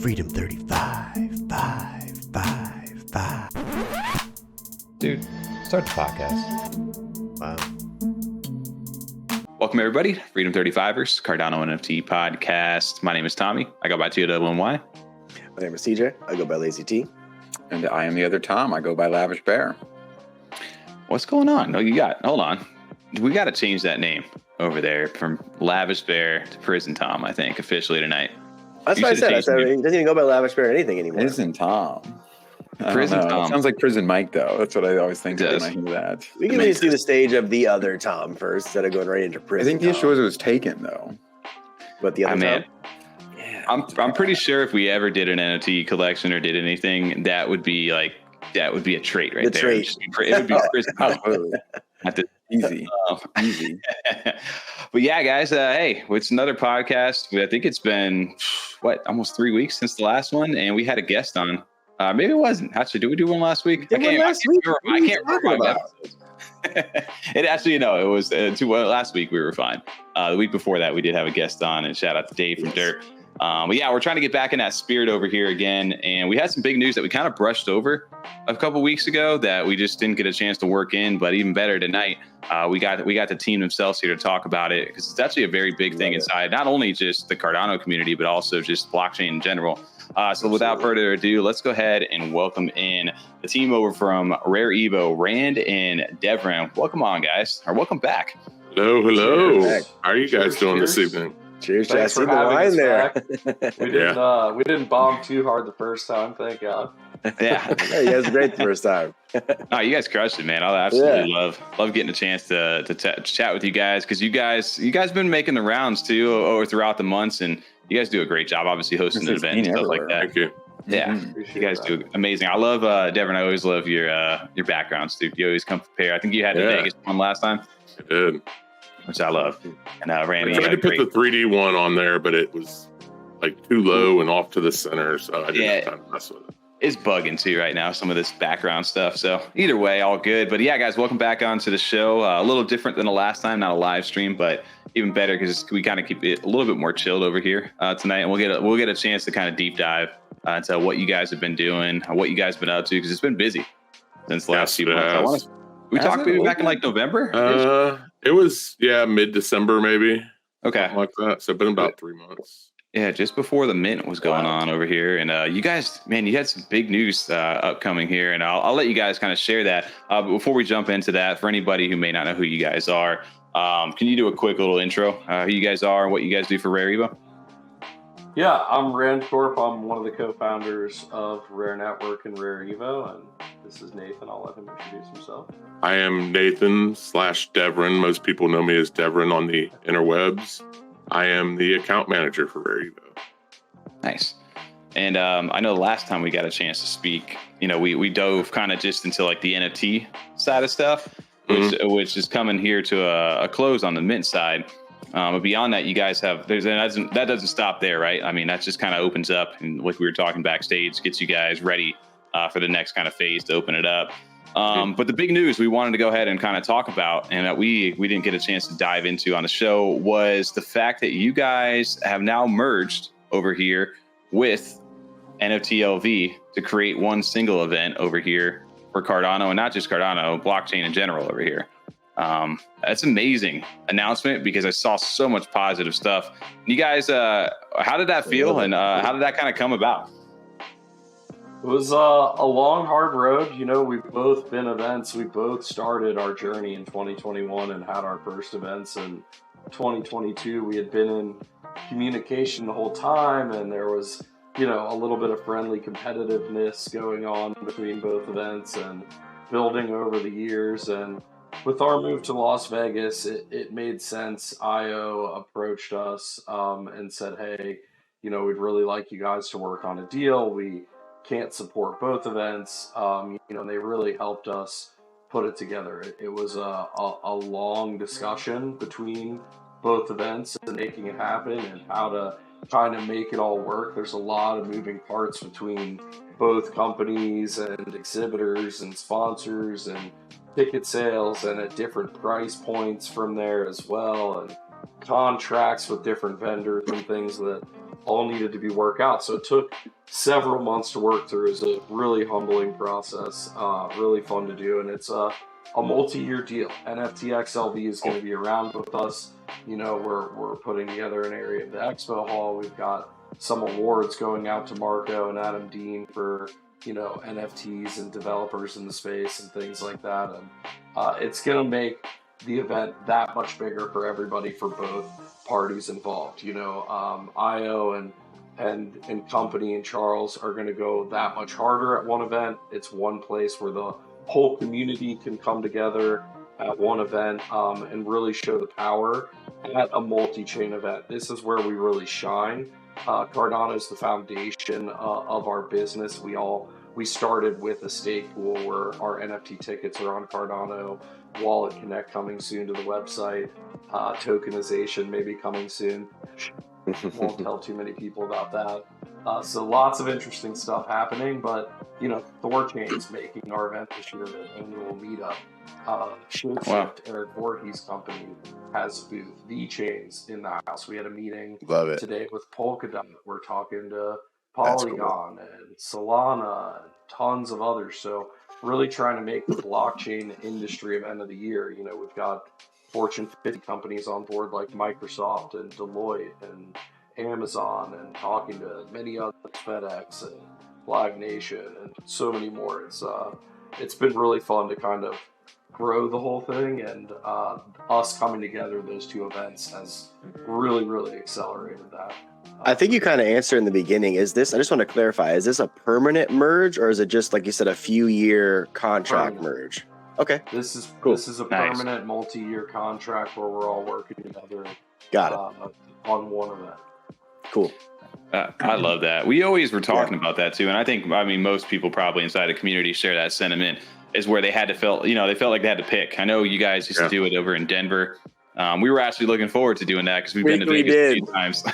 Freedom 35, 5, 5, 5. Dude, start the podcast. Wow. Welcome, everybody. Freedom 35ers, Cardano NFT podcast. My name is Tommy. I go by TOWNY. My name is CJ. I go by Lazy T. And I am the other Tom. I go by Lavish Bear. What's going on? Hold on. We got to change that name over there from Lavish Bear to Prison Tom, I think, officially tonight. That's what I said. He doesn't even go by Lavish Bear or anything anymore. Prison Tom. Prison Tom. It sounds like Prison Mike, though. That's what I always think when I hear that. We can at least do the stage of the other Tom first instead of going right into Prison I think the issue was it was taken, though. But the other Tom? Yeah. I'm pretty sure if we ever did an NFT collection or did anything, that would be a trait right there. Trait. It would be Prison Tom. Easy. Easy. But yeah, guys, hey, it's another podcast. I think it's been, almost 3 weeks since the last one, and we had a guest on. Maybe it wasn't. Actually, did we do one last week? I can't remember my episodes. It was last week we were fine. The week before that, we did have a guest on, and shout out to Dave from Dirt. But yeah, we're trying to get back in that spirit over here again. And we had some big news that we kind of brushed over a couple weeks ago that we just didn't get a chance to work in. But even better tonight, we got the team themselves here to talk about it, because it's actually a very big thing inside not only just the Cardano community, but also just blockchain in general. So without further ado, let's go ahead and welcome in the team over from Rare Evo, Rand and Devran. Welcome on, guys, or welcome back. Hello. How are you guys doing this evening? Cheers, Thanks for the wine there. We didn't bomb too hard the first time, thank God. Yeah. Yeah, you guys were great the first time. Oh, you guys crushed it, man. I absolutely love getting a chance to chat with you guys, because you guys been making the rounds too over throughout the months, and you guys do a great job, obviously hosting the event and stuff like that. Thank you. Yeah, you guys do amazing. I love Devin. I always love your backgrounds too. You always come prepared. I think you had the Vegas one last time. I did, which I love. And Randy, I tried to put the 3D one on there, but it was like too low and off to the center, so I didn't have time to mess with it. It's bugging too right now, some of this background stuff. So either way, all good. But yeah, guys, welcome back onto the show. A little different than the last time, not a live stream, but even better because we kind of keep it a little bit more chilled over here tonight, and we'll get a chance to kind of deep dive into what you guys have been doing, what you guys have been up to, because it's been busy since the last few months. We talked maybe back in like November. It was mid-December maybe. Okay, something like that. So it's been about 3 months. Yeah, just before the mint was going on over here. And you guys, man, you had some big news upcoming here, and I'll let you guys kind of share that. But before we jump into that, for anybody who may not know who you guys are, can you do a quick little intro, who you guys are and what you guys do for Rare Evo? Yeah, I'm Rand Corp. I'm one of the co-founders of Rare Network and Rare Evo, and this is Nathan. I'll let him introduce himself. I am Nathan/Devran. Most people know me as Devran on the interwebs. I am the account manager for Rare Evo. Nice. And I know the last time we got a chance to speak, we dove kind of just into like the NFT side of stuff, which is coming here to a close on the mint side. But beyond that, you guys have that doesn't stop there, right? I mean, that just kind of opens up, and like we were talking backstage, gets you guys ready for the next kind of phase to open it up. But the big news we wanted to go ahead and kind of talk about, and that we didn't get a chance to dive into on the show, was the fact that you guys have now merged over here with NFTxLV to create one single event over here for Cardano, and not just Cardano, blockchain in general over here. That's an amazing announcement, because I saw so much positive stuff. You guys, how did that feel, and how did that kind of come about? It was a long, hard road. We've both been events. We both started our journey in 2021 and had our first events in 2022. We had been in communication the whole time, and there was, a little bit of friendly competitiveness going on between both events and building over the years. And with our move to Las Vegas, it made sense. IO approached us and said, hey, we'd really like you guys to work on a deal. We can't support both events. And they really helped us put it together. It was a long discussion between both events and making it happen, and how to kind of make it all work. There's a lot of moving parts between both companies and exhibitors and sponsors and ticket sales, and at different price points from there as well. And contracts with different vendors and things that all needed to be worked out. So it took several months to work through. It's a really humbling process, really fun to do, and it's a multi-year deal. NFTxLV is going to be around with us. You know, we're putting together an area of the expo hall. We've got some awards going out to Marco and Adam Dean for, you know, NFTs and developers in the space and things like that. And it's going to make the event that much bigger for everybody, for both parties involved. You know, IO and company and Charles are going to go that much harder at one event. It's one place where the whole community can come together at one event and really show the power at a multi-chain event. This is where we really shine. Cardano is the foundation of our business. We started with a stake pool where our NFT tickets are on Cardano, Wallet Connect coming soon to the website, tokenization maybe coming soon. Won't tell too many people about that. So lots of interesting stuff happening, but you know, Thorchain's making our event this year, the annual meetup. Shapeshift, Eric Voorhees' company, has a booth. V-Chain's in the house. We had a meeting today with Polkadot. We're talking to Polygon and Solana and tons of others. So really trying to make the blockchain industry event of the year. You know, we've got Fortune 50 companies on board like Microsoft and Deloitte and Amazon, and talking to many others, FedEx and Live Nation and so many more. It's been really fun to kind of grow the whole thing, and us coming together, those two events, has really accelerated that. I think you kind of answered in the beginning. I just want to clarify, is this a permanent merge, or is it just, like you said, a few-year contract merge? Okay. This is cool. This is a permanent multi-year contract where we're all working together. Got it. On one event. Cool. I love that. We always were talking about that too. And I think, most people probably inside the community share that sentiment, is where they had to feel, they felt like they had to pick. I know you guys used to do it over in Denver. We were actually looking forward to doing that because we've been to Vegas a few times.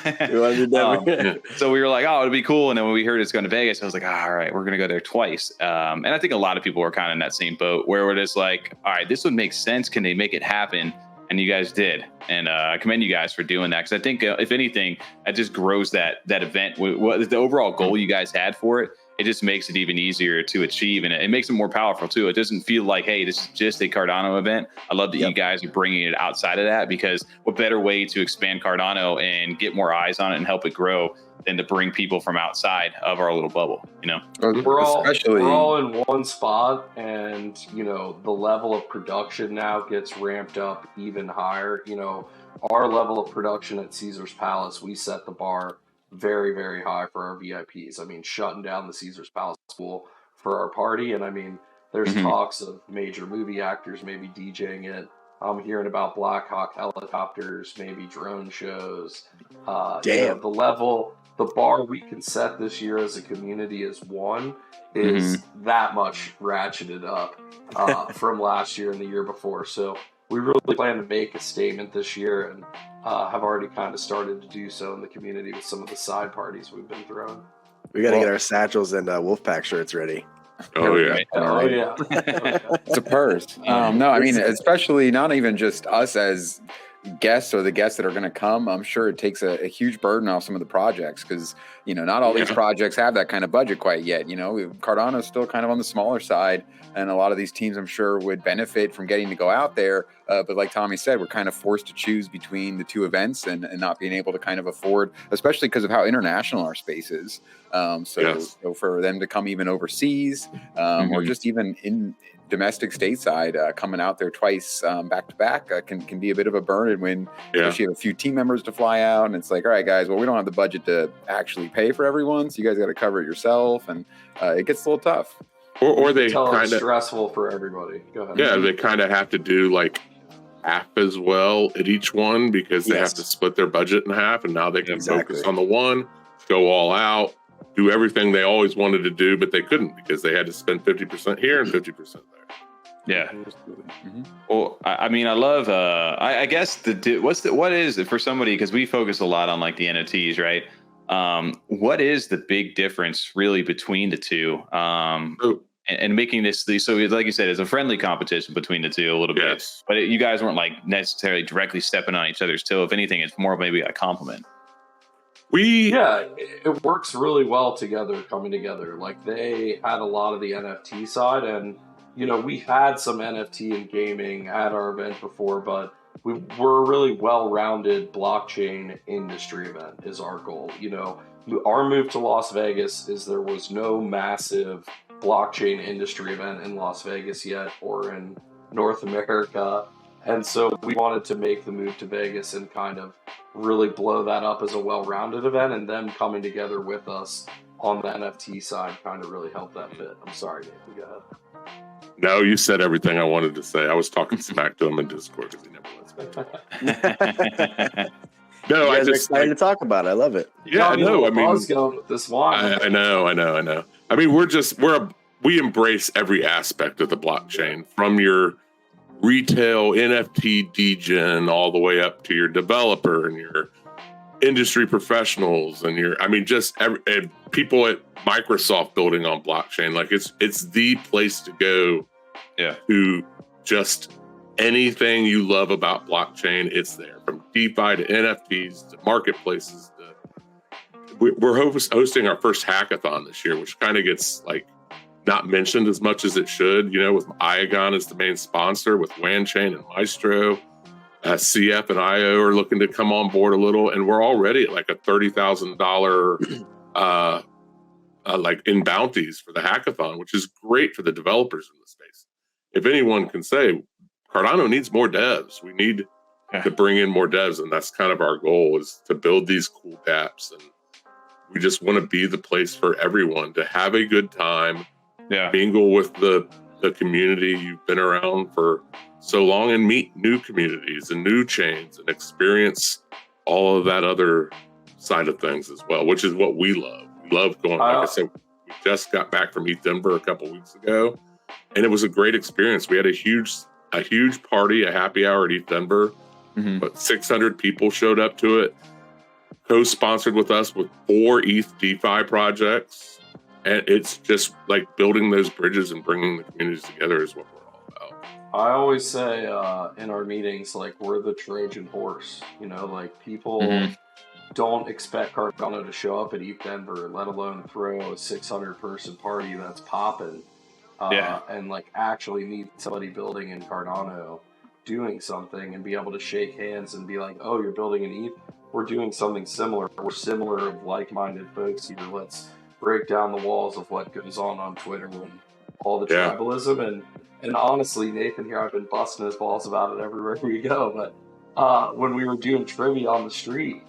So we were like, oh, it'll be cool. And then when we heard it's going to Vegas, I was like, all right, we're going to go there twice. And I think a lot of people were kind of in that same boat where we're just like, all right, this would make sense. Can they make it happen? And you guys did. And I commend you guys for doing that. Because I think, if anything, that just grows that event. What the overall goal you guys had for it, it just makes it even easier to achieve. And it makes it more powerful, too. It doesn't feel like, hey, this is just a Cardano event. I love that you guys are bringing it outside of that, because what better way to expand Cardano and get more eyes on it and help it grow than to bring people from outside of our little bubble, We're all in one spot, and, the level of production now gets ramped up even higher. Our level of production at Caesar's Palace, we set the bar very, very high for our VIPs. Shutting down the Caesar's Palace pool for our party. And there's talks of major movie actors maybe DJing it. I'm hearing about Black Hawk helicopters, maybe drone shows. Damn. The bar we can set this year as a community is that much ratcheted up from last year and the year before. So we really plan to make a statement this year, and have already kind of started to do so in the community with some of the side parties we've been throwing. We got to get our satchels and Wolfpack shirts ready. Oh, yeah. Oh, yeah. It's a purse. Especially not even just us as guests or the guests that are going to come. I'm sure it takes a huge burden off some of the projects, because not all these projects have that kind of budget quite yet. Cardano is still kind of on the smaller side, and a lot of these teams, I'm sure, would benefit from getting to go out there. But like Tommy said, we're kind of forced to choose between the two events and not being able to kind of afford, especially because of how international our space is. So for them to come even overseas, or just even in domestic stateside, coming out there twice back to back can be a bit of a burden when you have a few team members to fly out, and it's like, all right, guys, well, we don't have the budget to actually pay for everyone, so you guys got to cover it yourself, and it gets a little tough. Or they kind of stressful for everybody. Go ahead. Yeah, they kind of have to do like half as well at each one, because they have to split their budget in half, and now they can focus on the one, go all out, do everything they always wanted to do, but they couldn't because they had to spend 50% here and 50% there. Yeah. Well, I love. I guess what is it for somebody, because we focus a lot on like the NFTs, right? What is the big difference really between the two? and making this, so like you said, it's a friendly competition between the two a little bit. Yes. But you guys weren't like necessarily directly stepping on each other's toe. If anything, it's more of maybe a compliment. It works really well together, coming together. Like, they had a lot of the NFT side, and we had some NFT and gaming at our event before, but we're a really well-rounded blockchain industry event is our goal. Our move to Las Vegas is there was no massive blockchain industry event in Las Vegas yet, or in North America. And so we wanted to make the move to Vegas and kind of really blow that up as a well-rounded event, and them coming together with us on the NFT side kind of really helped that fit. I'm sorry, Nathan, go ahead. No, you said everything I wanted to say. I was talking smack to him in Discord because he never lets me. No, I just excited to talk about it. I love it. Yeah, I know. I mean, going with this wine. I know. I mean, we embrace every aspect of the blockchain, from your retail NFT degen all the way up to your developer and your industry professionals and and people at Microsoft building on blockchain. Like, it's the place to go. Yeah. To just anything you love about blockchain, it's there. From DeFi to NFTs to marketplaces. We're hosting our first hackathon this year, which kind of gets not mentioned as much as it should. With Iagon as the main sponsor, with WanChain and Maestro, CF and IO are looking to come on board a little, and we're already at a $30,000 in bounties for the hackathon, which is great for the developers in the space. If anyone can say Cardano needs more devs, we need to bring in more devs, and that's kind of our goal, is to build these cool dApps, and we just want to be the place for everyone to have a good time, mingle with the community you've been around for so long, and meet new communities and new chains and experience all of that other side of things as well, which is what we love. We love going, like I said, we just got back from ETH Denver a couple weeks ago, and it was a great experience. We had a huge party, a happy hour at ETH Denver, but 600 people showed up to it, co-sponsored with us with 4 ETH DeFi projects. And it's just like building those bridges and bringing the communities together is what we're all about. I always say in our meetings, we're the Trojan horse. People don't expect Cardano to show up at ETH Denver, let alone throw a 600-person party that's popping, and actually meet somebody building in Cardano, doing something, and be able to shake hands and be like, "Oh, you're building an ETH? We're doing something similar. We're similar of like-minded folks here. Let's break down the walls of what goes on Twitter and all the tribalism." And honestly, Nathan here, I've been busting his balls about it everywhere we go. But when we were doing trivia on the street,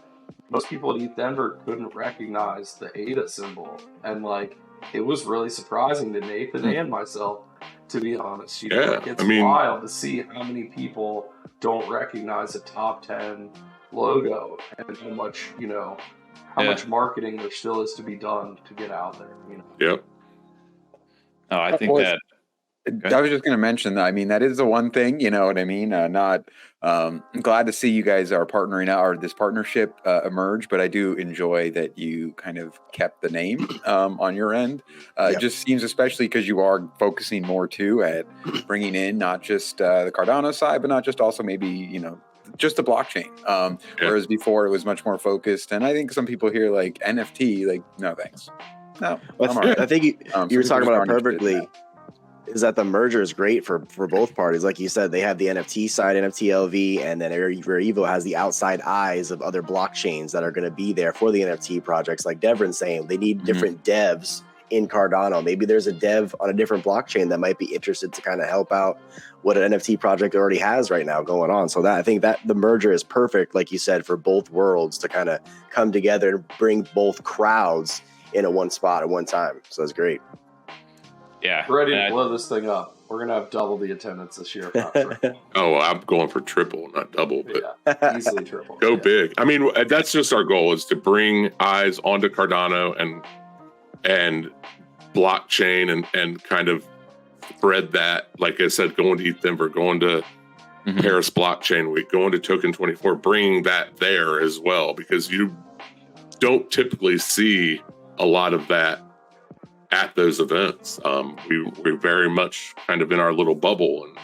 most people at ETH Denver couldn't recognize the ADA symbol. And it was really surprising to Nathan and myself, to be honest. It's wild to see how many people don't recognize a top 10 logo, and how much, how much marketing there still is to be done to get out there. Yep. Oh, I think that. I was just going to mention that. I mean, that is the one thing, you know what I mean? I'm glad to see you guys are partnering out, or this partnership emerge, but I do enjoy that you kind of kept the name on your end. It just seems, especially because you are focusing more too at bringing in not just the Cardano side, but not just also maybe, just the blockchain. Whereas before it was much more focused. And I think some people hear NFT, no thanks. No, I'm all right. I think you were talking about it perfectly. Is that the merger is great for both parties. Like you said, they have the NFT side, NFTxLV, and then EVO has the outside eyes of other blockchains that are going to be there for the NFT projects. Like Devrin's saying, they need different devs in Cardano. Maybe there's a dev on a different blockchain that might be interested to kind of help out what an NFT project already has right now going on. So I think that the merger is perfect, like you said, for both worlds to kind of come together and bring both crowds in at one spot at one time. So that's great. Yeah. Ready to blow this thing up. We're going to have double the attendance this year. Oh, I'm going for triple, not double, but easily triple. Go big. I mean, that's just our goal, is to bring eyes onto Cardano and blockchain and kind of spread that. Like I said, going to ETH Denver, going to Paris Blockchain Week, going to Token 24, bringing that there as well, because you don't typically see a lot of that at those events. We're very much kind of in our little bubble, and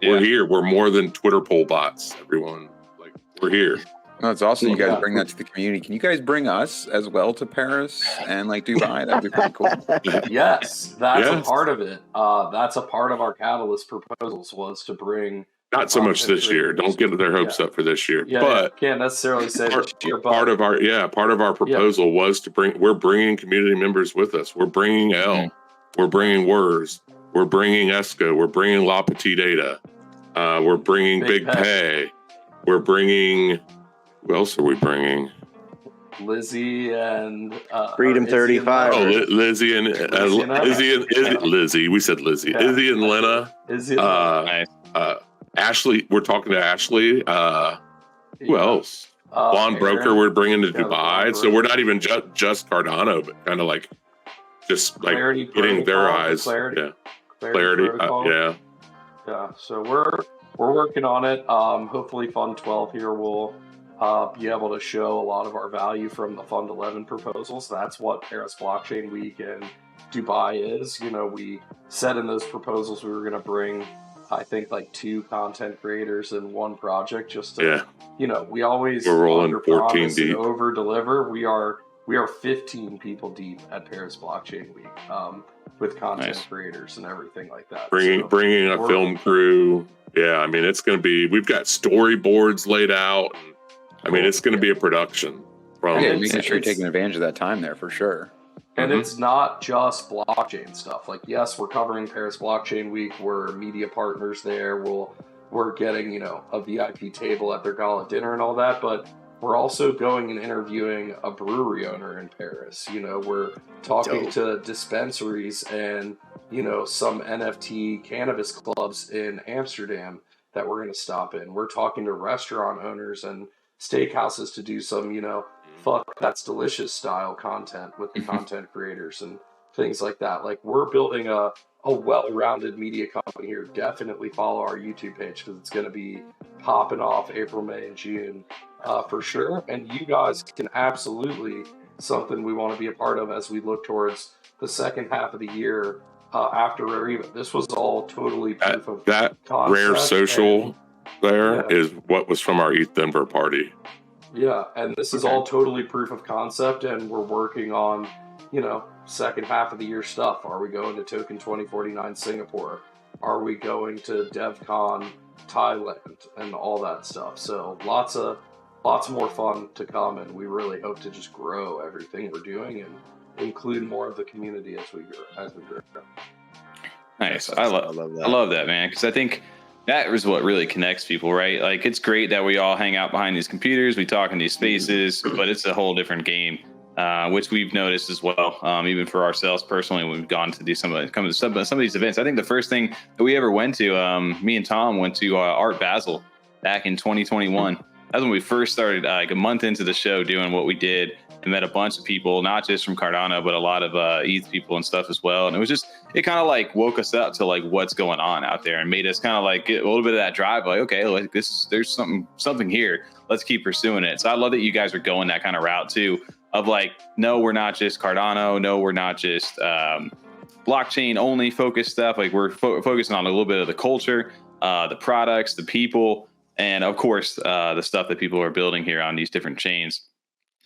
we're here. We're more than Twitter poll bots, everyone. Like, we're here. No, it's awesome you guys bring that to the community. Can you guys bring us as well to Paris and like Dubai? That'd be pretty cool. Yes, that's a part of it. That's a part of our catalyst proposals was to bring. Not so much this year. Don't get their hopes up for this year. But can't necessarily say this year. But part of our proposal was to we're bringing community members with us. We're bringing L. We're bringing WERS. We're bringing ESCO. We're bringing La Petite Data. We're bringing Big Pay. We're bringing. Who else are we bringing? Lizzie and Freedom 35. Lizzie and Lizzie. We said Lizzie. Yeah. Izzy and Lena. Izzy and Ashley. We're talking to Ashley. Who else? Blonde Broker. We're bringing to Dubai. So we're not even just Cardano, but kind of like just like getting their eyes. Clarity. Yeah. So we're working on it. Hopefully, Fund 12 here will be able to show a lot of our value from the Fund 11 proposals. That's what Paris Blockchain Week and Dubai is. You know, we said in those proposals we were going to bring, I think, like 2 content creators and 1 project just to, you know, we always we're rolling 14 deep, over deliver. We are 15 people deep at Paris Blockchain Week with content creators and everything like that. Bringing a film crew. Yeah, I mean, it's going to be. We've got storyboards laid out. I mean, it's going to be a production. Making sure you're taking advantage of that time there for sure. And it's not just blockchain stuff. Like, yes, we're covering Paris Blockchain Week. We're media partners there. We're getting, you know, a VIP table at their gala dinner and all that. But we're also going and interviewing a brewery owner in Paris. You know, we're talking to dispensaries and, you know, some NFT cannabis clubs in Amsterdam that we're going to stop in. We're talking to restaurant owners and steakhouses to do some, you know, fuck that's delicious style content with the content creators and things like that. Like, we're building a well-rounded media company here. Definitely follow our YouTube page because it's going to be popping off April, May, and June for sure. And you guys can absolutely something we want to be a part of as we look towards the second half of the year after Rare EVO. This was all totally proof of that Rare Social. Is what was from our ETH Denver party. Yeah, and this is all totally proof of concept, and we're working on, you know, second half of the year stuff. Are we going to Token 2049 Singapore? Are we going to DevCon Thailand and all that stuff? So lots more fun to come, and we really hope to just grow everything we're doing and include more of the community as we grow. Nice. I love that, man, because I think that is what really connects people, right? Like, it's great that we all hang out behind these computers, we talk in these spaces, but it's a whole different game, which we've noticed as well. Even for ourselves personally, when we've gone to do some of these events. I think the first thing that we ever went to, me and Tom went to Art Basel back in 2021. That's when we first started, like a month into the show, doing what we did, and met a bunch of people, not just from Cardano, but a lot of ETH people and stuff as well. And it kind of like woke us up to like what's going on out there and made us kind of like get a little bit of that drive. Like, okay, like there's something here. Let's keep pursuing it. So I love that you guys are going that kind of route too, of like, no, we're not just Cardano. No, we're not just blockchain only focused stuff. Like, we're focusing on a little bit of the culture, the products, the people, and of course, the stuff that people are building here on these different chains.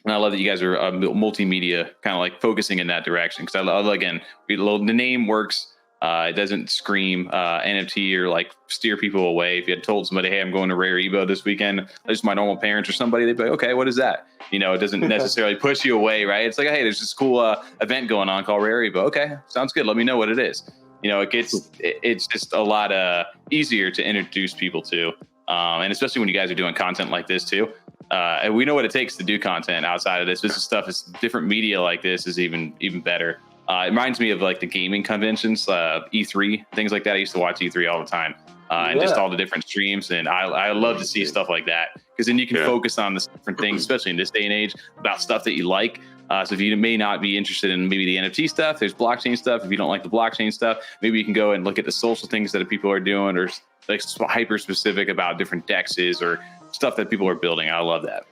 And I love that you guys are multimedia, kind of like focusing in that direction. Because I love, again, the name works. It doesn't scream NFT or like steer people away. If you had told somebody, hey, I'm going to Rare EVO this weekend, just my normal parents or somebody, they'd be like, okay, what is that? You know, it doesn't necessarily push you away, right? It's like, hey, there's this cool event going on called Rare EVO. Okay, sounds good. Let me know what it is. You know, it's just a lot easier to introduce people to. And especially when you guys are doing content like this too. And we know what it takes to do content outside of this. This is stuff is different media like this is even better. It reminds me of like the gaming conventions, E3, things like that. I used to watch E3 all the time, and just all the different streams. And I love to see stuff like that because then you can focus on the different things, especially in this day and age, about stuff that you like. So if you may not be interested in maybe the NFT stuff, there's blockchain stuff. If you don't like the blockchain stuff, maybe you can go and look at the social things that people are doing, or like hyper specific about different dexes or stuff that people are building. I love that.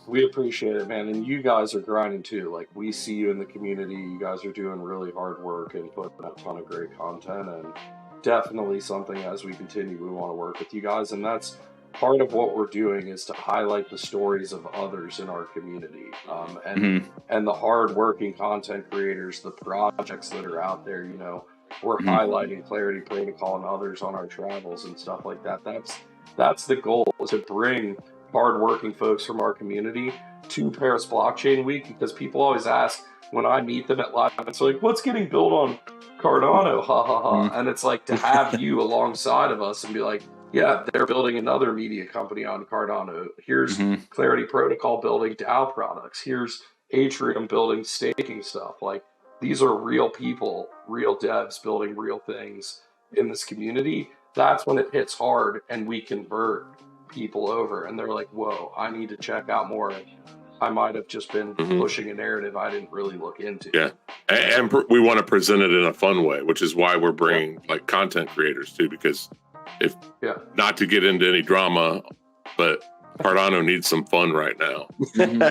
We appreciate it, man. And you guys are grinding too. Like, we see you in the community. You guys are doing really hard work and putting out a ton of great content. And definitely something as we continue, we want to work with you guys. And that's part of what we're doing, is to highlight the stories of others in our community. And the hard-working content creators, the projects that are out there, you know, we're highlighting Clarity Protocol and others on our travels and stuff like that. That's the goal, is to bring hardworking folks from our community to Paris Blockchain Week, because people always ask when I meet them at live, it's like, what's getting built on Cardano? Ha ha ha. And it's like, to have you alongside of us and be like, yeah, they're building another media company on Cardano. Here's Clarity Protocol building DAO products. Here's Atrium building staking stuff. Like, these are real people, real devs building real things in this community. That's when it hits hard and we convert people over, and they're like, whoa, I need to check out more. I might have just been pushing a narrative I didn't really look into. Yeah. And we want to present it in a fun way, which is why we're bringing like content creators too, because if not to get into any drama, but Cardano needs some fun right now. We've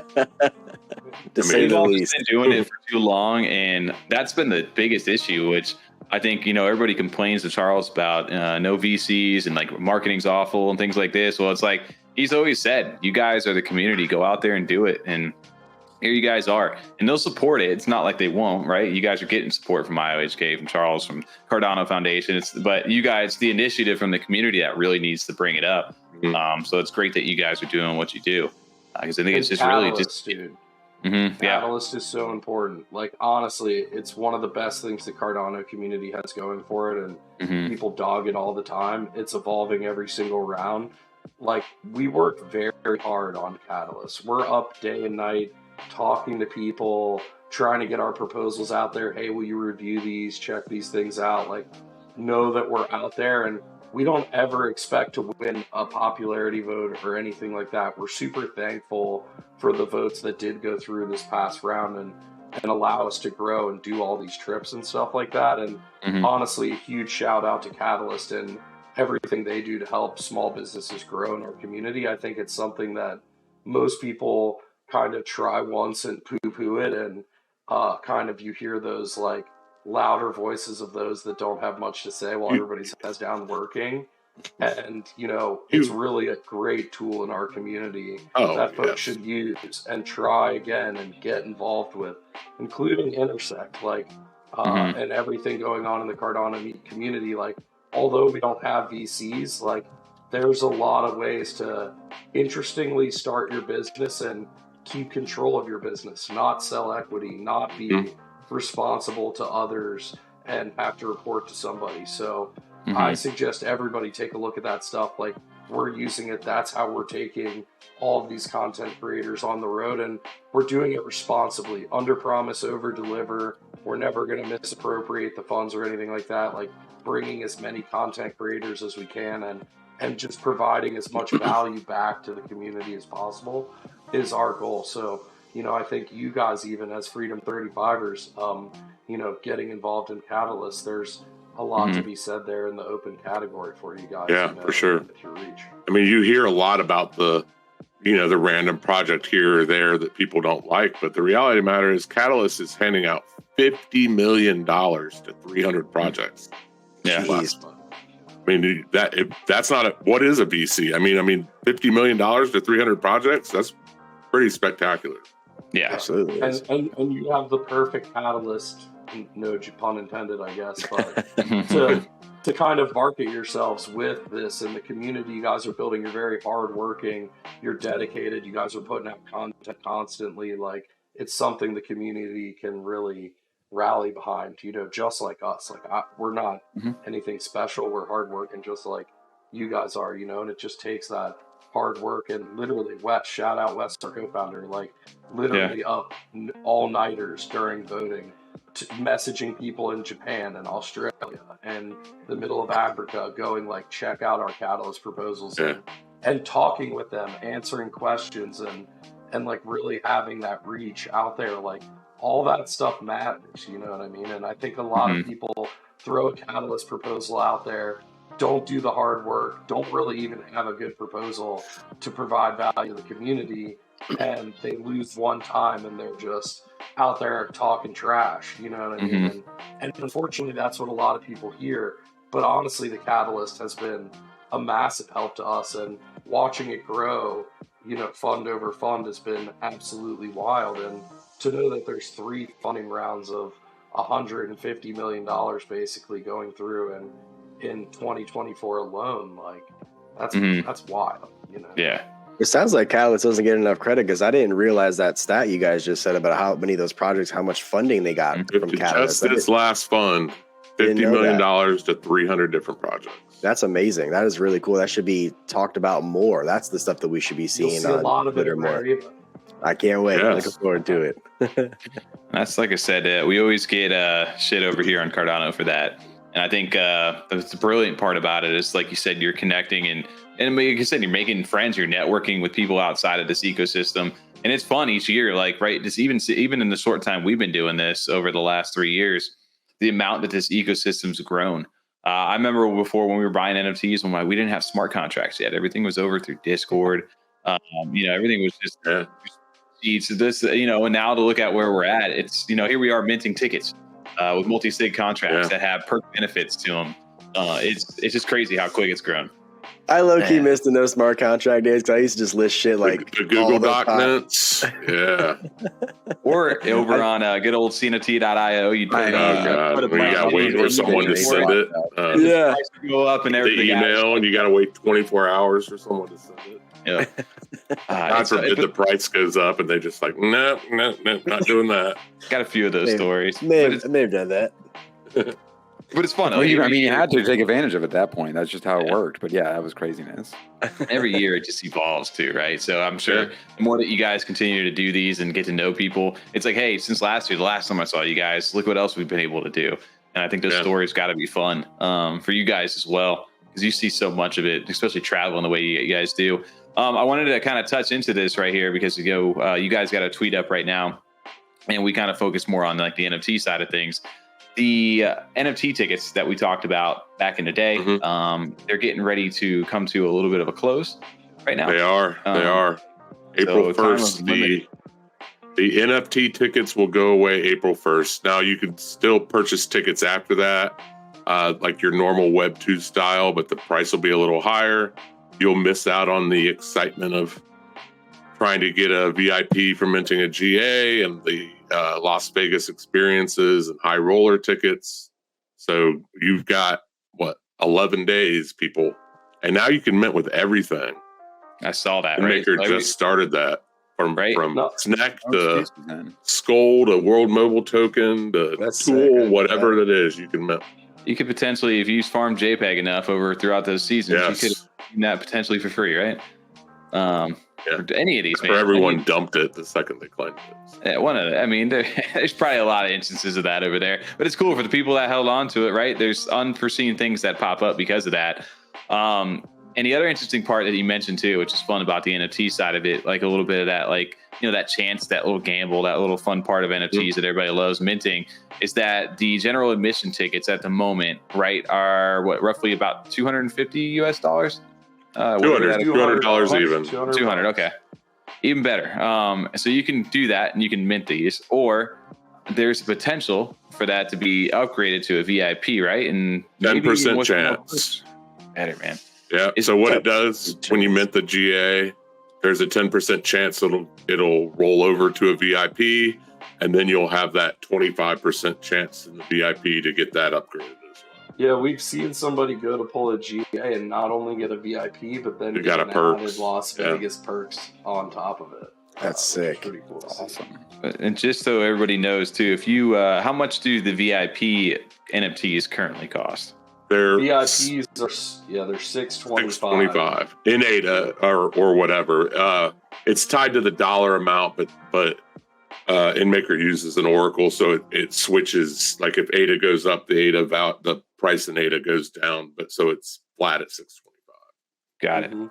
all just been doing it for too long, and that's been the biggest issue, which I think, you know, everybody complains to Charles about no VCs and like marketing's awful and things like this. Well, it's like he's always said, you guys are the community, go out there and do it. And here you guys are, and they'll support it. It's not like they won't, right? You guys are getting support from IOHK, from Charles, from Cardano Foundation. But you guys, the initiative from the community that really needs to bring it up. So it's great that you guys are doing what you do, because I think it's just really just, dude. Catalyst is so important. Like, honestly, it's one of the best things the Cardano community has going for it, and people dog it all the time. It's evolving every single round. Like, we work very hard on Catalyst. We're up day and night talking to people, trying to get our proposals out there. Hey, will you review these, check these things out? Like, know that we're out there, and we don't ever expect to win a popularity vote or anything like that. We're super thankful for the votes that did go through this past round and allow us to grow and do all these trips and stuff like that. And honestly, a huge shout out to Catalyst and everything they do to help small businesses grow in our community. I think it's something that most people kind of try once and poo-poo it, and kind of you hear those like louder voices of those that don't have much to say while everybody's heads down working. And, you know, it's really a great tool in our community that folks should use and try again and get involved with, including Intersect, like, and everything going on in the Cardano community. Like, although we don't have VCs, like, there's a lot of ways to interestingly start your business and keep control of your business, not sell equity, not be responsible to others and have to report to somebody. So I suggest everybody take a look at that stuff. Like, we're using it. That's how we're taking all of these content creators on the road, and we're doing it responsibly. Under promise, over deliver. We're never going to misappropriate the funds or anything like that. Like, bringing as many content creators as we can and just providing as much value back to the community as possible is our goal. So, you know, I think you guys, even as Freedom 35ers, you know, getting involved in Catalyst, there's a lot to be said there in the open category for you guys. Yeah, you know, for sure. If you reach. I mean, you hear a lot about the random project here or there that people don't like, but the reality of the matter is Catalyst is handing out $50 million to 300 projects. Yeah. I mean, that's not what is a VC? I mean, $50 million to 300 projects, that's pretty spectacular. Yeah, absolutely. And you have the perfect catalyst, no pun intended, I guess, but to kind of market yourselves with this in the community. You guys are building, you're very hardworking, you're dedicated, you guys are putting out content constantly. Like, it's something the community can really rally behind, you know, just like us. Like, we're not anything special, we're hardworking just like you guys are, you know, and it just takes that hard work. And literally, Wes, shout out Wes, our co-founder, like literally up all-nighters during voting, messaging people in Japan and Australia and the middle of Africa, going like, check out our Catalyst proposals, and talking with them, answering questions, and like really having that reach out there. Like, all that stuff matters, you know what I mean? And I think a lot of people throw a Catalyst proposal out there, don't do the hard work, don't really even have a good proposal to provide value to the community, and they lose one time and they're just out there talking trash, you know what I mean? And unfortunately, that's what a lot of people hear. But honestly, the Catalyst has been a massive help to us, and watching it grow, you know, fund over fund has been absolutely wild. And to know that there's 3 funding rounds of $150 million basically going through and in 2024 alone, like that's wild, you know? Yeah. It sounds like Catalyst doesn't get enough credit because I didn't realize that stat you guys just said about how many of those projects, how much funding they got from Catalyst. Just this last fund, $50 million to 300 different projects. That's amazing. That is really cool. That should be talked about more. That's the stuff that we should be seeing. You'll see a lot of it more. I can't wait. Yes. Looking forward to it. That's like I said, we always get shit over here on Cardano for that. And I think the brilliant part about it is, like you said, you're connecting and like you said, you're making friends, you're networking with people outside of this ecosystem. And it's fun each year, like, right, just even in the short time we've been doing this over the last 3 years, the amount that this ecosystem's grown. I remember before when we were buying NFTs, when we didn't have smart contracts yet. Everything was over through Discord. Everything was just this, and now to look at where we're at, it's, here we are minting tickets with multi-sig contracts that have perk benefits to them. It's just crazy how quick it's grown. I low-key missed the no smart contract days because I used to just list shit like the Google documents. Yeah. Or over on good old CNFT.io, you'd put you gotta wait for someone to send it. Go up and everything. The email, and you gotta wait 24 hours for someone to send it. Yeah. God forbid the price goes up and they just like, no, not doing that. Got a few of those stories. May have done that. But it's fun. Well, you had to take advantage of it at that point. That's just how it worked. But yeah, that was craziness. Every year it just evolves too, right? So I'm sure the more that you guys continue to do these and get to know people, it's like, hey, since last year, the last time I saw you guys, look what else we've been able to do. And I think those stories got to be fun for you guys as well, because you see so much of it, especially travel in the way you guys do. I wanted to kind of touch into this right here because you guys got a tweet up right now, and we kind of focus more on like the NFT side of things. The NFT tickets that we talked about back in the day, they're getting ready to come to a little bit of a close right now. They are. April 1st, the NFT tickets will go away April 1st. Now you can still purchase tickets after that, like your normal Web 2 style, but the price will be a little higher. You'll miss out on the excitement of trying to get a VIP for minting a GA and the Las Vegas experiences and high roller tickets. So you've got 11 days, people, and now you can mint with everything. I saw that. Maker just started that from Snack to Skull to World Mobile Token to Tool, whatever it is, you can mint. You could potentially, if you farm JPEG enough throughout those seasons, you could do that potentially for free, right? For any of these, everyone dumped it the second they claimed it. Yeah, there's probably a lot of instances of that over there, but it's cool for the people that held on to it, right? There's unforeseen things that pop up because of that. And the other interesting part that you mentioned too, which is fun about the NFT side of it, like a little bit of that, like, that chance, that little gamble, that little fun part of NFTs that everybody loves minting, is that the general admission tickets at the moment, right, are roughly about $250 US? $200 even. 200, okay. Even better. So you can do that and you can mint these, or there's potential for that to be upgraded to a VIP, right? And 10% chance. Better, man. Yeah. So what it does when you mint the GA, there's a 10% chance it'll roll over to a VIP, and then you'll have that 25% chance in the VIP to get that upgraded as well. Yeah, we've seen somebody go to pull a GA and not only get a VIP, but then get an added Las Vegas perks on top of it. That's sick. Pretty cool. Awesome. And just so everybody knows too, if you how much do the VIP NFTs currently cost? Their VIPs are they're $625 in ADA or whatever. It's tied to the dollar amount, but InMaker uses an Oracle, so it switches. Like if ADA goes up, the price in ADA goes down, but so it's flat at $625. Got it. I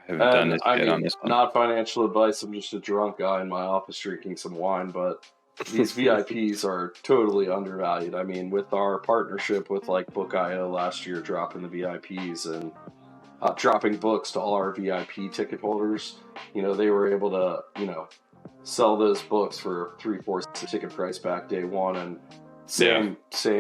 haven't done this yet on this one. Not financial advice. I'm just a drunk guy in my office drinking some wine, but these VIPs are totally undervalued. I mean, with our partnership with like Book.io last year, dropping the VIPs, and dropping books to all our VIP ticket holders. You know, they were able to, you know, sell those books for 3/4 the ticket price back day one. And same,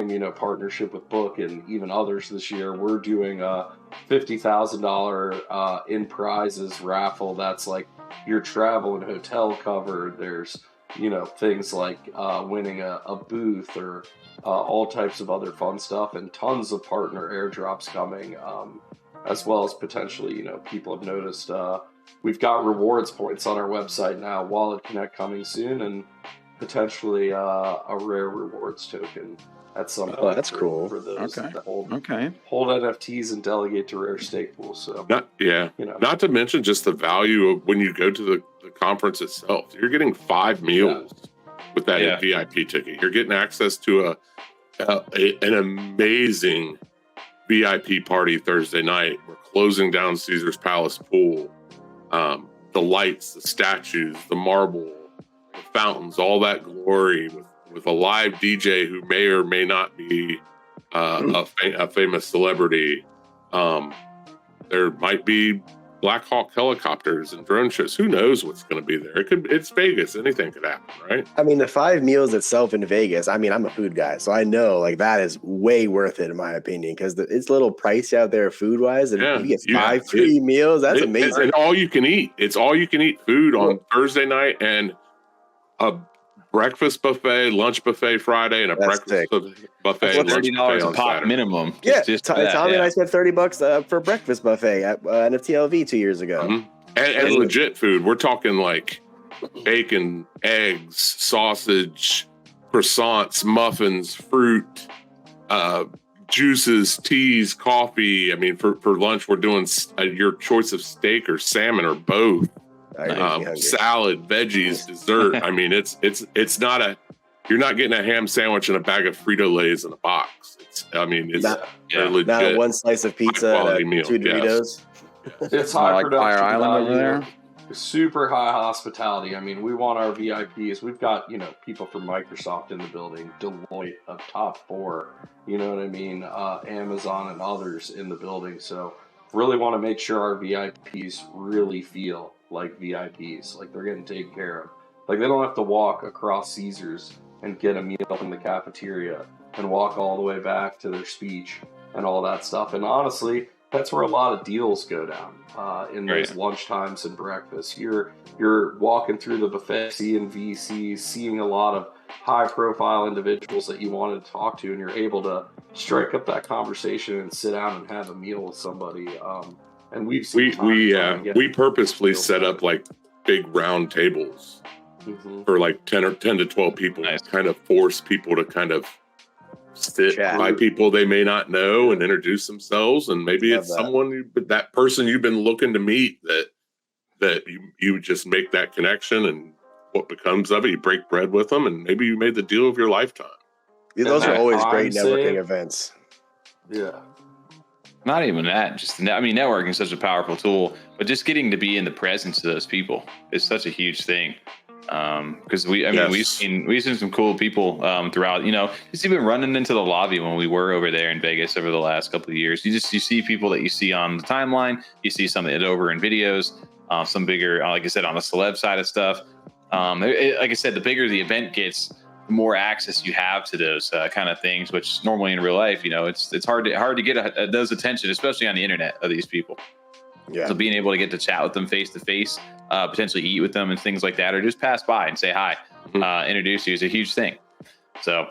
you know, partnership with Book and even others this year. We're doing a $50,000 in prizes raffle. That's like your travel and hotel covered. There's, you know, things like winning a booth or all types of other fun stuff, and tons of partner airdrops coming, as well as potentially, you know, people have noticed we've got rewards points on our website now, Wallet Connect coming soon, and potentially a rare rewards token at some point. Oh, that's cool. For those that hold NFTs and delegate to rare stake pools. So you know, not to mention just the value of when you go to the conference itself. You're getting 5 meals with that VIP ticket. You're getting access to an amazing VIP party Thursday night. We're closing down Caesar's Palace pool. The lights, the statues, the marble, the fountains, all that glory with a live DJ who may or may not be a famous celebrity. There might be Black Hawk helicopters and drone shows. Who knows what's going to be there? It's Vegas. Anything could happen, right? I mean, the 5 meals itself in Vegas, I mean, I'm a food guy, so I know like that is way worth it in my opinion, because it's a little pricey out there food wise. And if you get 5 free meals, that's amazing. And all you can eat. It's all you can eat food on Thursday night, and a breakfast buffet, lunch buffet Friday, and a breakfast buffet. $30 a pop minimum. Yeah, Tommy and I spent $30 for breakfast buffet at NFTxLV 2 years ago. And legit food. We're talking like bacon, eggs, sausage, croissants, muffins, fruit, juices, teas, coffee. I mean, for lunch, we're doing your choice of steak or salmon or both. Salad, veggies, dessert. I mean, it's not you're not getting a ham sandwich and a bag of Frito-Lays in a box. It's legit. Not one slice of pizza and 2 Doritos. It's high production Fire Island over there. Super high hospitality. I mean, we want our VIPs. We've got, you know, people from Microsoft in the building, Deloitte, a top 4, you know what I mean? Amazon and others in the building. So really want to make sure our VIPs really feel like VIPs, like they're getting taken care of. Like they don't have to walk across Caesars and get a meal in the cafeteria and walk all the way back to their speech and all that stuff. And honestly, that's where a lot of deals go down in those lunch times and breakfast. You're walking through the buffet, seeing VCs, seeing a lot of high-profile individuals that you wanted to talk to, and you're able to strike up that conversation and sit down and have a meal with somebody. And we've seen we purposefully set up like big round tables for like 10 to 12 people, kind of force people to kind of sit by people they may not know and introduce themselves, and maybe it's someone that person you've been looking to meet that you just make that connection, and what becomes of it, you break bread with them, and maybe you made the deal of your lifetime. Those are always great networking events. Yeah. Not even that. Networking is such a powerful tool, but just getting to be in the presence of those people is such a huge thing. Because we've seen some cool people throughout. You know, just even running into the lobby when we were over there in Vegas over the last couple of years. You see people that you see on the timeline. You see some that over in videos. Some bigger, like I said, on the celeb side of stuff. Like I said, the bigger the event gets, the more access you have to those kind of things. Which normally in real life, you know, it's hard to get those attention, especially on the internet, of these people. Yeah. So being able to get to chat with them face to face, potentially eat with them and things like that, or just pass by and say hi, introduce you, is a huge thing. So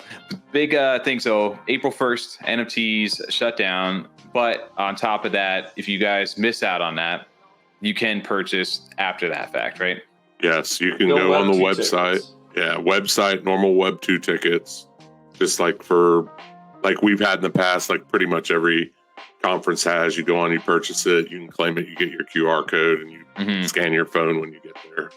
big thing. So April 1st, NFTs shut down. But on top of that, if you guys miss out on that, you can purchase after that fact, right? Yes, you can go on the website. Tickets. Yeah, website, normal Web 2 tickets. Just like we've had in the past, like pretty much every conference has. You go on, you purchase it, you can claim it, you get your QR code, and you scan your phone when you get there.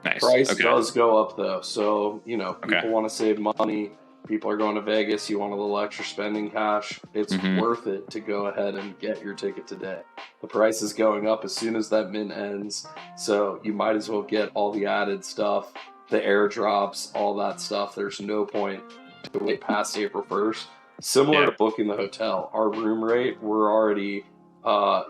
Nice. Price does go up though, so you know people want to save money. People are going to Vegas. You want a little extra spending cash. It's worth it to go ahead and get your ticket today. The price is going up as soon as that mint ends, so you might as well get all the added stuff, the airdrops, all that stuff. There's no point to wait past April 1st. Similar to booking the hotel, our room rate, we're already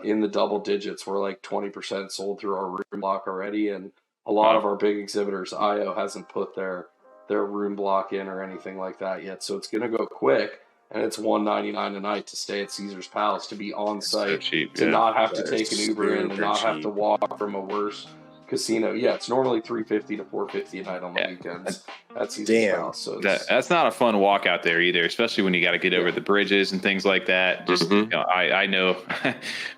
in the double digits. We're like 20% sold through our room block already, and a lot of our big exhibitors, IO hasn't put their room block in or anything like that yet. So it's going to go quick, and it's $199 a night to stay at Caesar's Palace, to be on site, so cheap, to yeah. not have to That's take an Uber in, and not have to super cheap. walk from a worse casino. Yeah, it's normally $350 to $450 a night on the Yeah. weekends at Caesar's Damn. Palace. So it's, That's not a fun walk out there either, especially when you got to get over the bridges and things like that. Just Mhm. you know, I know,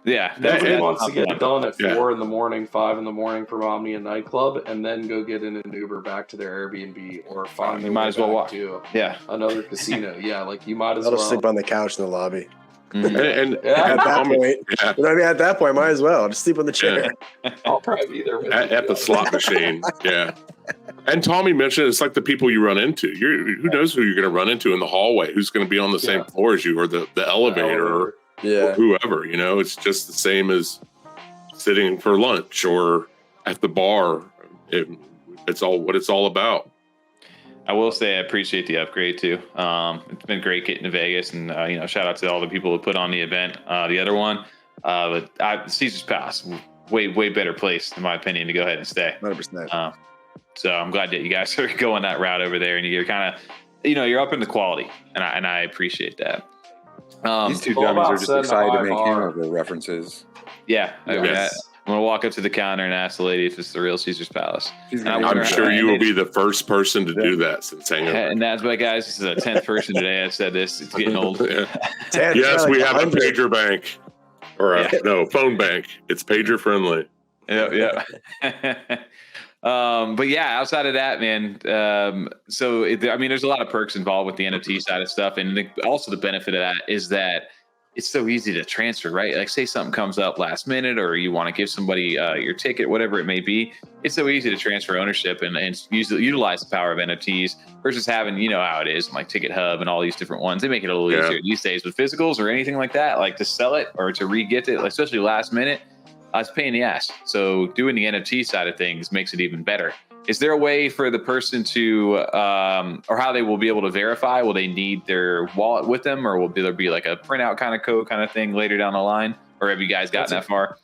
yeah. nobody that's wants to not get fun. done at Yeah. 4 in the morning, 5 in the morning from Omni and nightclub, and then go get in an Uber back to their Airbnb, or find You their might way as well back walk. to Yeah. another casino. Yeah, like you might as I'll well. just sleep on the couch in the lobby. Mhm. And Yeah. At that Tommy, point, yeah, you know what I mean? At that point, might as well just sleep on the chair. I'll probably be there with at you. the slot machine. Yeah. And Tommy mentioned it's like the people you run into. Who knows who you're going to run into in the hallway? Who's going to be on the same Yeah. floor as you, or the elevator, or Yeah. whoever? You know, it's just the same as sitting for lunch or at the bar. It's all what it's all about. I will say I appreciate the upgrade too. It's been great getting to Vegas, and shout out to all the people who put on the event. The other one, but Caesar's Palace, way better place in my opinion to go ahead and stay. 100%. So I'm glad that you guys are going that route over there, and you're kind of, you're up in the quality, and I appreciate that. These two all dummies about are just setting a excited to high make bar. Hanover references. Yeah, Yes. I'm gonna walk up to the counter and ask the lady if it's the real Caesar's Palace. She's And I gonna wonder I'm how- sure and you will it- be the first person to do that since Hangover. And that's why, guys, this is the 10th person today I've said this. It's getting old. Yeah. Ted, Yes, like we have a 100. pager bank, or phone bank. It's pager friendly. Yeah. But yeah, outside of that, man. There's a lot of perks involved with the NFT side of stuff, and also the benefit of that is that it's so easy to transfer, right? Like, say something comes up last minute, or you want to give somebody your ticket, whatever it may be. It's so easy to transfer ownership and utilize the power of NFTs versus having, how it is, like Ticket Hub and all these different ones. They make it a little easier these days with physicals or anything like that, like to sell it or to re-get it, especially last minute. It's a pain in the ass. So doing the NFT side of things makes it even better. Is there a way for the person to, or how they will be able to verify? Will they need their wallet with them, or will there be like a printout kind of code kind of thing later down the line? Or have you guys gotten that far?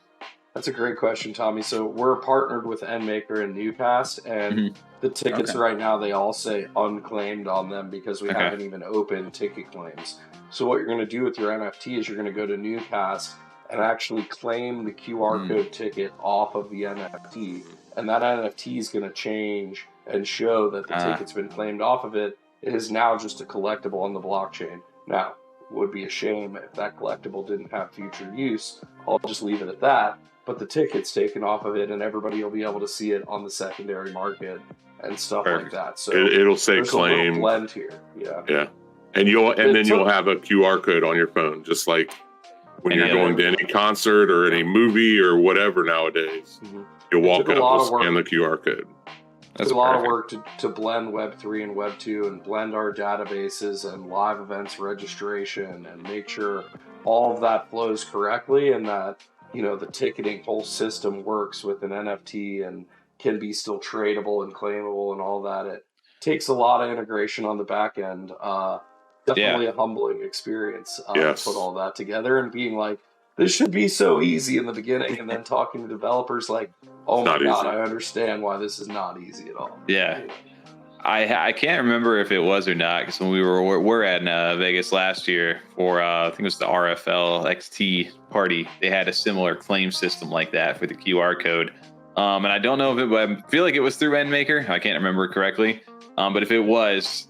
That's a great question, Tommy. So we're partnered with NMaker and Newcast, and the tickets right now, they all say unclaimed on them because we haven't even opened ticket claims. So what you're going to do with your NFT is you're going to go to Newcast and actually claim the QR code ticket off of the NFT. And that NFT is going to change and show that the ticket's been claimed off of it. It is now just a collectible on the blockchain. Now, it would be a shame if that collectible didn't have future use. I'll just leave it at that. But the ticket's taken off of it, and everybody will be able to see it on the secondary market and stuff like that. So it'll say there's claim. a little blend here. Yeah. And then you'll have a QR code on your phone, just like when you're going to any concert or any movie or whatever nowadays. You'll walk up and scan the QR code. It's a lot of work to blend Web3 and Web2 and blend our databases and live events registration and make sure all of that flows correctly, and that, the ticketing whole system works with an NFT and can be still tradable and claimable and all that. It takes a lot of integration on the back end. Definitely a humbling experience to put all that together and being like, this should be so easy in the beginning, and then talking to developers like, oh my God, I understand why this is not easy at all. Yeah. I can't remember if it was or not, because when we're at Vegas last year for I think it was the RFL XT party, they had a similar claim system like that for the QR code. And I don't know if I feel like it was through NMaker. I can't remember correctly. But if it was,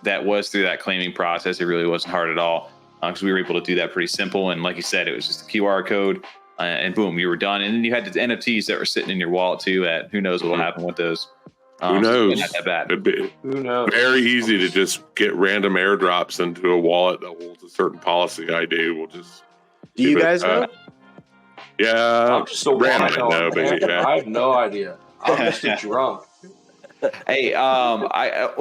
that was through that claiming process. It really wasn't hard at all, because we were able to do that pretty simple. And like you said, it was just a QR code, and boom, you were done. And then you had the NFTs that were sitting in your wallet too. At who knows what will happen with those. Who knows? Not that bad. Who knows? Very easy to just get random airdrops into a wallet that holds a certain policy ID. We'll just. Do you guys know? Yeah, I'm just a random. I have no idea. I'm just a drunk. Hey,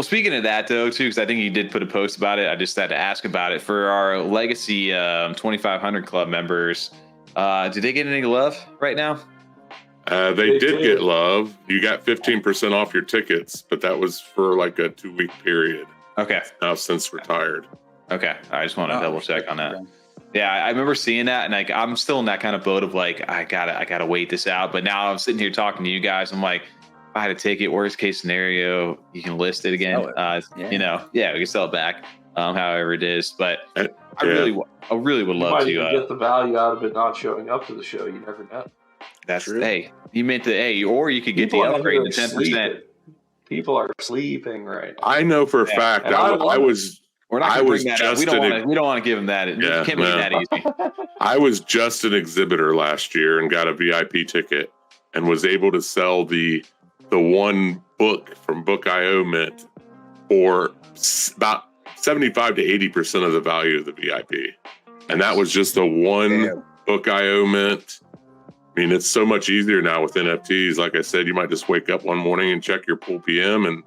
speaking of that though, too, because I think you did put a post about it. I just had to ask about it for our Legacy 2500 Club members. Do they get any love right now? They did get love. You got 15% off your tickets, but that was for like a 2-week period. Okay. Now since retired. Okay. I just want to double check on that. Yeah, I remember seeing that, and like I'm still in that kind of boat of like I gotta wait this out. But now I'm sitting here talking to you guys. I'm like, if I had a ticket, worst case scenario, you can list it again. You know, we can sell it back, however it is. But I really would love to. You might even get the value out of it not showing up to the show. You never know. That's true. Hey, you meant the or you could get the upgrade to 10%. People are sleeping right now. I know for a fact. I was. We're not going to bring that up. We don't want to give them that. It can't be that easy. I was just an exhibitor last year and got a VIP ticket and was able to sell the one book from Book.io Mint for about 75 to 80% of the value of the VIP. And that was just the one Book.io Mint. I mean, it's so much easier now with NFTs. Like I said, you might just wake up one morning and check your pool PM and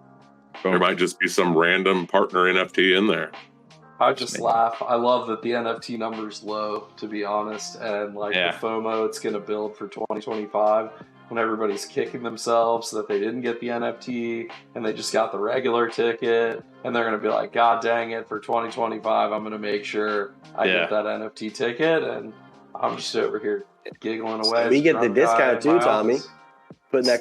there might just be some random partner NFT in there. I just laugh. I love that the NFT number's low, to be honest. And like the FOMO it's going to build for 2025 when everybody's kicking themselves that they didn't get the NFT and they just got the regular ticket. And they're going to be like, God dang it, for 2025, I'm going to make sure I get that NFT ticket. And I'm just over here giggling away. We get the discount too, Tommy. Putting our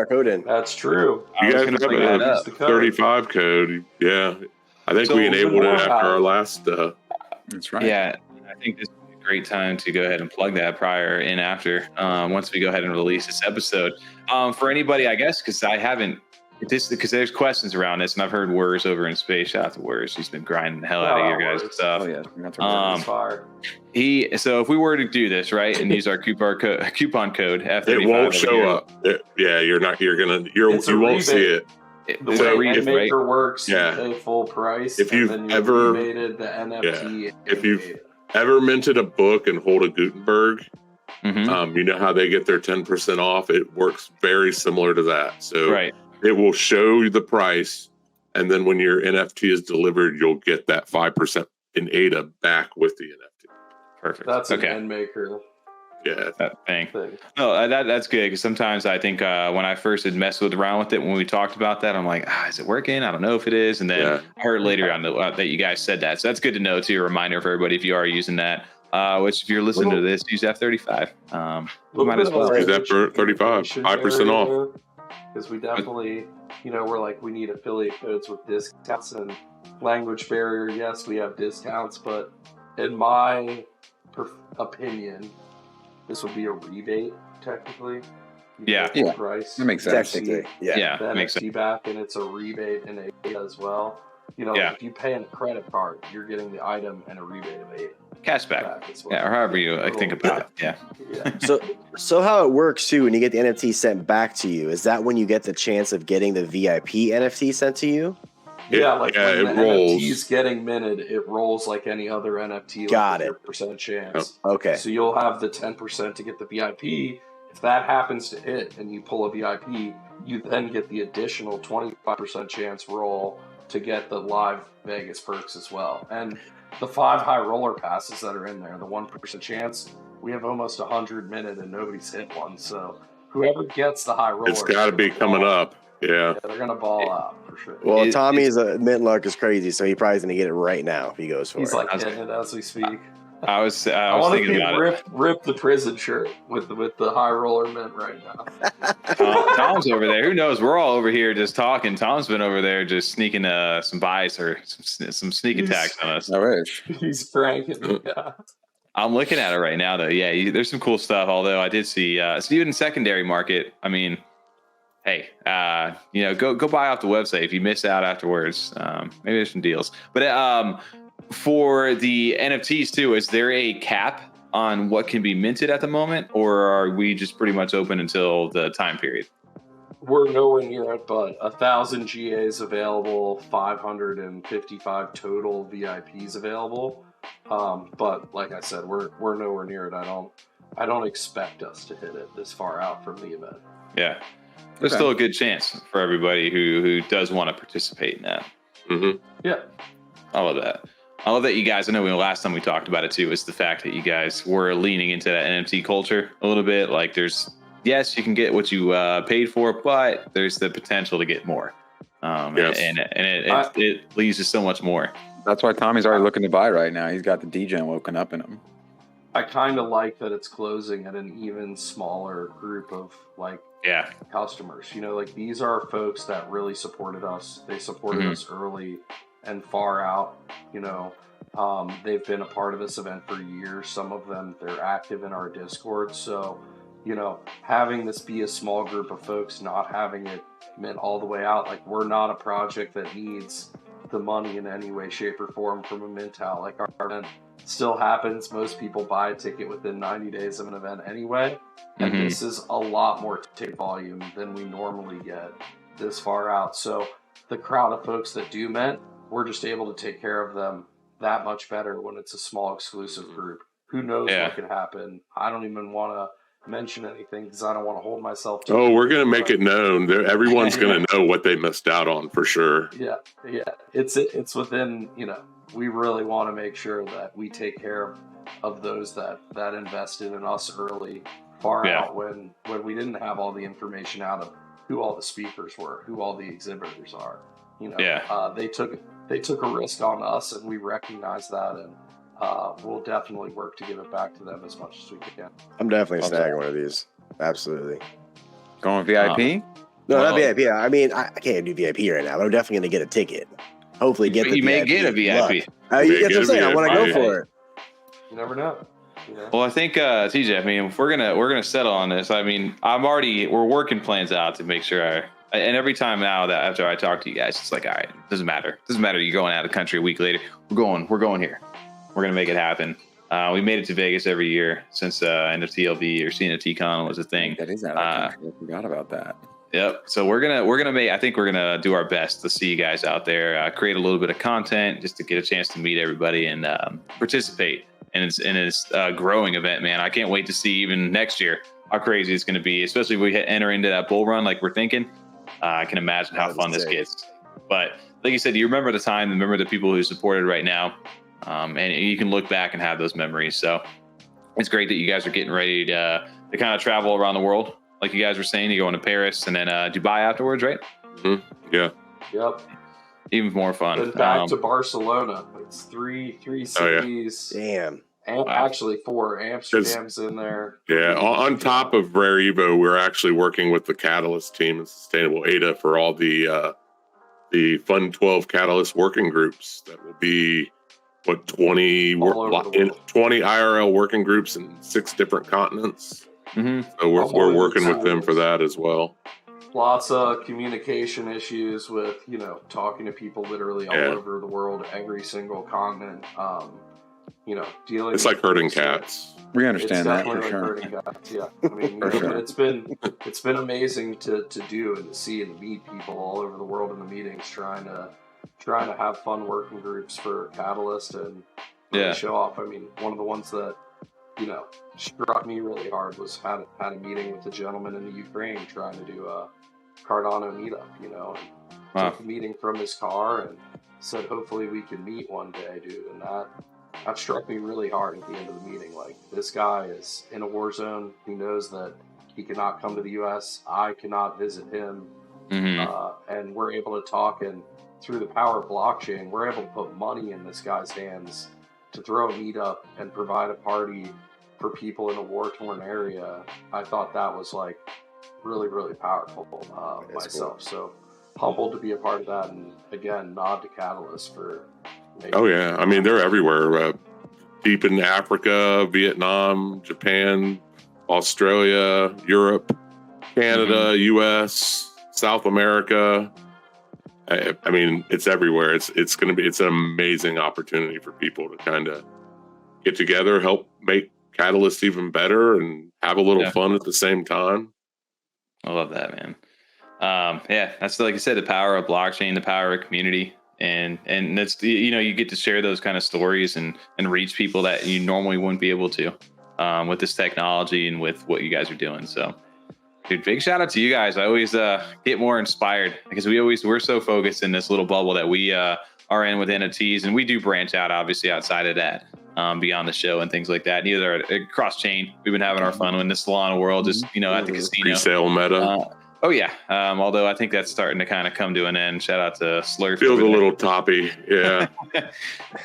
code in. That's true. You guys have a 35 code. Yeah. I think we enabled it after our last. That's right. Yeah. I think this would be a great time to go ahead and plug that prior and after once we go ahead and release this episode. For anybody, I guess, because I haven't, because there's questions around this, and I've heard Wurs over in space. Shout out to Wurs. He's been grinding the hell out of your guys' stuff. Oh, yeah. So if we were to do this, right, and use our coupon code F35, it won't show up. You won't see it. The way Maker works, you pay full price. If you've ever the NFT, if you've ever minted a book and hold a Gutenberg, you know how they get their 10% off. It works very similar to that. So it will show you the price, and then when your NFT is delivered, you'll get that 5% in ADA back with the NFT. Perfect. That's an end maker. Yeah, that thing. No, that's good, because sometimes I think when I first had messed around with it, when we talked about that, I'm like, is it working? I don't know if it is. And then I heard later on that you guys said that. So that's good to know too. A reminder for everybody if you are using that. Which if you're listening to this, use F35. Might as well use F35, 5% off. Because we definitely, we're like, we need affiliate codes with discounts and language barrier. Yes, we have discounts, but in my opinion, this would be a rebate, technically. Price. That makes sense. Technically, that makes sense. Back, and it's a rebate in ADA as well. If you pay in a credit card, you're getting the item and a rebate of ADA. Cashback. Or however you think about it. Yeah. So how it works too, when you get the NFT sent back to you, is that when you get the chance of getting the VIP NFT sent to you? When the rolls. NFT is getting minted, it rolls like any other NFT. Got it. 10% chance. Okay. So you'll have the 10% to get the VIP. If that happens to hit and you pull a VIP, you then get the additional 25% chance roll to get the live Vegas perks as well. And the 5 high roller passes that are in there, the 1% chance, we have almost 100 minted and nobody's hit one. So whoever gets the high roller, it's got to be coming up. Yeah, they're gonna ball out for sure. Well, Tommy's mint luck is crazy, so he probably gonna get it right now if he goes for it. He's like hitting it as we speak. I was thinking about it. Rip the prison shirt with the high roller mint right now. Tom's over there. Who knows? We're all over here just talking. Tom's been over there just sneaking some buys or some sneak attacks on us. I wish. He's pranking me. I'm looking at it right now, though. Yeah, there's some cool stuff. Although I did see, even secondary market. I mean, hey, go buy off the website if you miss out afterwards. Maybe there's some deals. But for the NFTs too, is there a cap on what can be minted at the moment, or are we just pretty much open until the time period? We're nowhere near it, but 1,000 GAs available, 555 total VIPs available. But like I said, we're nowhere near it. I don't expect us to hit it this far out from the event. Yeah. There's still a good chance for everybody who does want to participate in that. Mm-hmm. Yeah. I love that. I love that you guys, I know last time we talked about it too, is the fact that you guys were leaning into that NFT culture a little bit. Like yes, you can get what you paid for, but there's the potential to get more. And it leads to so much more. That's why Tommy's already looking to buy right now. He's got the degen woken up in him. I kind of like that it's closing at an even smaller group of like customers. You know, like these are folks that really supported us. They supported us early and far out. You know, they've been a part of this event for years. Some of them, they're active in our Discord. So, you know, having this be a small group of folks, not having it mint all the way out, like we're not a project that needs the money in any way, shape, or form from a mint out. Like our event still happens. Most people buy a ticket within 90 days of an event anyway. And this is a lot more ticket volume than we normally get this far out. So the crowd of folks that do mint, we're just able to take care of them that much better when it's a small exclusive group. Who knows what could happen? I don't even want to mention anything because I don't want to hold myself to we're going to make it known. Everyone's going to know what they missed out on for sure. Yeah. It's within, you know, we really want to make sure that we take care of those that invested in us early, far out when we didn't have all the information out of who all the speakers were, who all the exhibitors are. You know, they took a risk on us, and we recognize that, and we'll definitely work to give it back to them as much as we can. I'm definitely snagging one of these. Absolutely. Going VIP? No, not VIP. I mean, I can't do VIP right now, but I'm definitely going to get a ticket. Hopefully get the you may get a VIP. That's what I'm saying. I want to go for it. You never know. You know? Well, I think TJ, I mean, if we're gonna settle on this, I mean, we're working plans out to make sure and every time now that after I talk to you guys, it's like, all right, doesn't matter. You're going out of the country a week later. We're going here. We're gonna make it happen. We made it to Vegas every year since NFTxLV or CNFT Con was a thing. That is out of country. I forgot about that. Yep. So we're gonna do our best to see you guys out there, create a little bit of content just to get a chance to meet everybody and participate in this growing event, man. I can't wait to see even next year how crazy it's going to be, especially if we enter into that bull run like we're thinking. I can imagine how fun this gets. But like you said, you remember the time, remember the people who supported right now, and you can look back and have those memories. So it's great that you guys are getting ready to kind of travel around the world. Like you guys were saying, you're going to Paris and then Dubai afterwards, right? Mm-hmm. Yeah. Yep. Even more fun. Then back to Barcelona. It's three cities. Oh, yeah. Damn. Actually, 4. Amsterdam's in there. Yeah. On top of Rare Evo, we're actually working with the Catalyst team and Sustainable ADA for all the Fund 12 Catalyst working groups that will be 20 IRL working groups in 6 different continents. Mm-hmm. So we're working with them for that as well. Lots of communication issues with, you know, talking to people literally all over the world, every single continent. You know, dealing. It's like herding cats. We understand that for like sure. herding cats. Yeah, I mean, it's been amazing to do and to see and meet people all over the world in the meetings, trying to have fun working groups for Catalyst and really show off. I mean, one of the ones that, you know, struck me really hard was had a meeting with a gentleman in the Ukraine trying to do a Cardano meetup, you know, and took the meeting from his car and said, hopefully we can meet one day, dude. And that struck me really hard at the end of the meeting. Like, this guy is in a war zone. He knows that he cannot come to the U.S. I cannot visit him. Mm-hmm. And we're able to talk, and through the power of blockchain, we're able to put money in this guy's hands to throw a meetup and provide a party for people in a war-torn area. I thought that was like really, really powerful myself. Cool. So humbled to be a part of that. And again, nod to Catalyst for Oh yeah, I mean they're everywhere. Deep in Africa, Vietnam, Japan, Australia, Europe, Canada, U.S., South America. I mean, it's everywhere. It's an amazing opportunity for people to kind of get together, help make Catalyst even better, and have a little fun at the same time. I love that, man. That's like you said, the power of blockchain, the power of community. And that's, you know, you get to share those kind of stories and reach people that you normally wouldn't be able to with this technology and with what you guys are doing. So, dude, big shout out to you guys. I always get more inspired because we're so focused in this little bubble that we are in with NFTs, and we do branch out obviously outside of that, beyond the show and things like that. Neither are cross chain. We've been having our fun in the Solana world, just, you know, at the casino. Resale meta. Oh yeah. Although I think that's starting to kind of come to an end. Shout out to Slurf. Feels a little toppy. Yeah.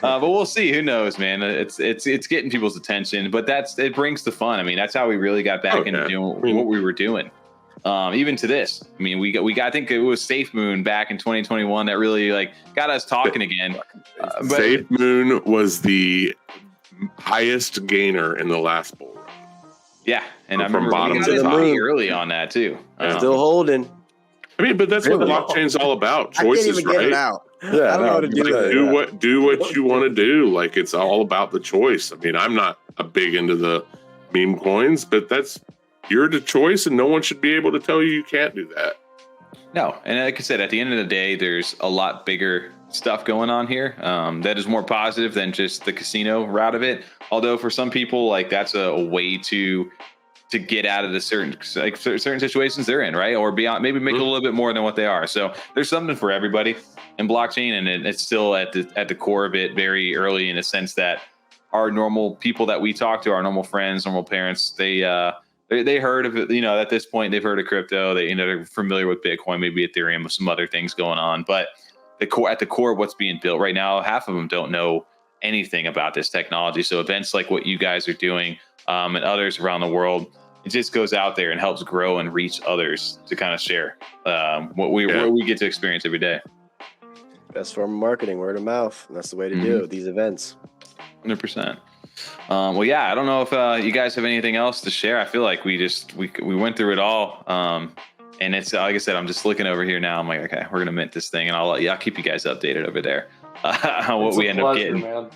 But we'll see. Who knows, man? It's getting people's attention, but it brings the fun. I mean, that's how we really got back into doing what we were doing. Even to this, I mean, we got, I think it was Safe Moon back in 2021 that really like got us talking again. Safe Moon was the highest gainer in the last bull run. Yeah, and I from remember bottom we to got top. it early on that too. Still holding. I mean, but that's what blockchain's all about. Choices, I can't even get it right? out. Yeah, I don't know how to do that. Do what you want to do. Like, it's all about the choice. I mean, I'm not a big into the meme coins, but you're the choice, and no one should be able to tell you can't do that. No, and like I said, at the end of the day, there's a lot bigger stuff going on here that is more positive than just the casino route of it. Although for some people, like that's a way to get out of the certain situations they're in, right? Or beyond, maybe make a little bit more than what they are. So there's something for everybody in blockchain, and it's still at the core of it very early in a sense that our normal people that we talk to, our normal friends, normal parents, they heard of it, at this point they've heard of crypto. They're familiar with Bitcoin, maybe Ethereum, with some other things going on. But at the core of what's being built right now, half of them don't know anything about this technology. So events like what you guys are doing and others around the world, it just goes out there and helps grow and reach others to kind of share what we get to experience every day. Best form of marketing, word of mouth. And that's the way to do it, these events. 100%. Well, yeah, I don't know if you guys have anything else to share. I feel like we went through it all. And it's, like I said, I'm just looking over here now. I'm like, okay, we're going to mint this thing, and I'll keep you guys updated over there on what we end up getting. Man.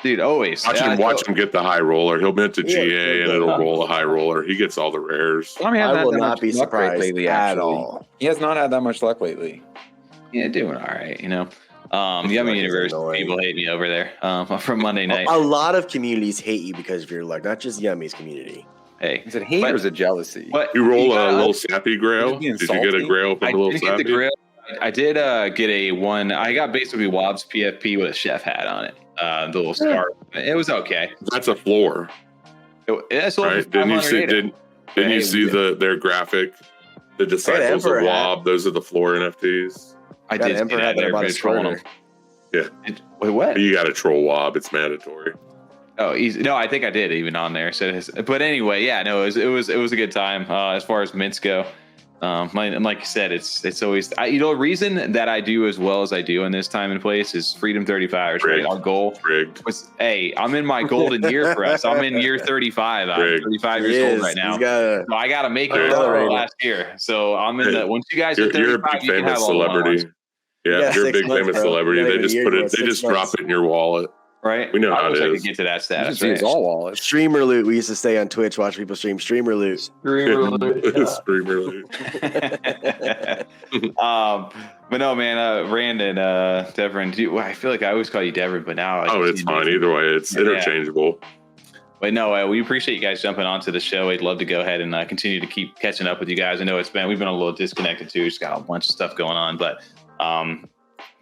Dude, always. Watch him get the high roller. He'll mint a GA and it'll roll a high roller. He gets all the rares. I will not be surprised lately, at all. He has not had that much luck lately. Yeah, doing all right, Yummy Universe people hate me over there from Monday night. A lot of communities hate you because of your luck, not just Yummy's community. Hey, is it hate or is it jealousy? You roll a little sappy grail? Did you get a grail from a little sappy? The grail. I did get a one. I got basically Wobb's PFP with a chef hat on it. The little scarf. It was okay. That's a floor. Right? Didn't you see their graphic? The Disciples of Wob. Those are the floor NFTs. I did see that. Everybody trolling them. Yeah. Wait, what? You got to troll Wob. It's mandatory. Oh, easy. No, I think I did even on there. So, but anyway, yeah, no, it was a good time as far as mints go. And like you said, it's always the reason that I do as well as I do in this time and place is Freedom 35. Right? Our goal was, I'm in my golden year for us. I'm in year 35. I'm 35 years old right now. So I got to make it last year. So I'm in the. Once you guys are 35, you're a big famous celebrity. Yeah, you're a big famous celebrity. They just drop it in your wallet. Right, we know how it is. I could get to that status. It's all wallets. Streamer loot. We used to stay on Twitch, watch people stream streamer loot. Streamer loot. But no, man. Brandon, Devin. I feel like I always call you Devin, but now it's fine. Either way, it's interchangeable. But no, we appreciate you guys jumping onto the show. We'd love to go ahead and continue to keep catching up with you guys. I know we've been a little disconnected too. Just got a bunch of stuff going on, but